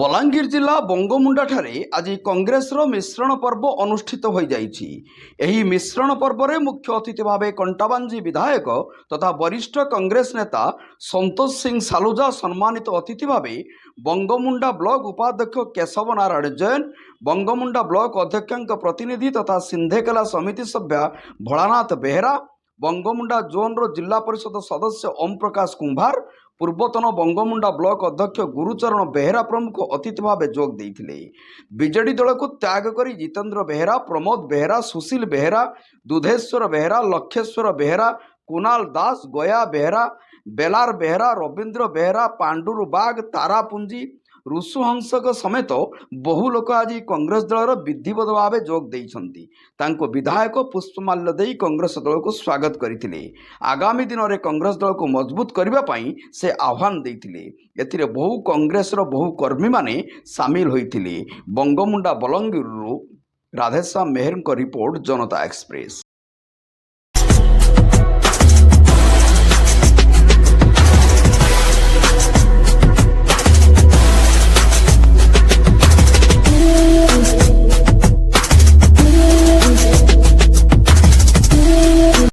बलांगीर जिला बंगमुंडा ठारे आज कांग्रेसर मिश्रण पर्व अनुष्ठित हो जाइछि। एही मिश्रण पर्व रे मुख्य अतिथि भावे कंटाबांजी विधायक तथा वरिष्ठ कांग्रेस नेता संतोष सिंह सालुजा सम्मानित अतिथि भावे बंगमुंडा ब्लॉक उपाध्यक्ष केशव नारायण जैन, बंगमुंडा ब्लॉक अध्यक्षक प्रतिनिधि तथा सिंधेकेला समिति सभ्य भोलानाथ बेहेरा, बंगमुंडा जोन रो जिला परिषद सदस्य ओम प्रकाश कुंभार, पूर्वतन बंगमुंडा ब्लॉक अध्यक्ष गुरुचरण बेहेरा प्रमुख अतिथि भाव जोग देइथिले। बीजेडी दल को त्याग करी जितेंद्र बेहेरा, प्रमोद बेहेरा, सुशील बेहेरा, दुधेश्वर बेहेरा, लक्षेश्वर बेहेरा, कुणाल दास, गया बेहेरा, बेलार बेहेरा, रवींद्र बेहेरा, पांडुर बाग, तारापुंजी, ऋषुहंसक समेत बहु लोक आज कांग्रेस दलर विधिवत भाव जोग देइछन्ति। तांको विधायक पुष्पमाल्य देई कांग्रेस दल को स्वागत करथिले। आगामी दिन में कांग्रेस दल को मजबूत करबा पई से आह्वान देइथिले। एथिरे बहु कांग्रेस रो बहु कर्मी माने शामिल होइथिले। बंगमुंडा बलंगीर राधेश्याम मेहर को रिपोर्ट, जनता एक्सप्रेस।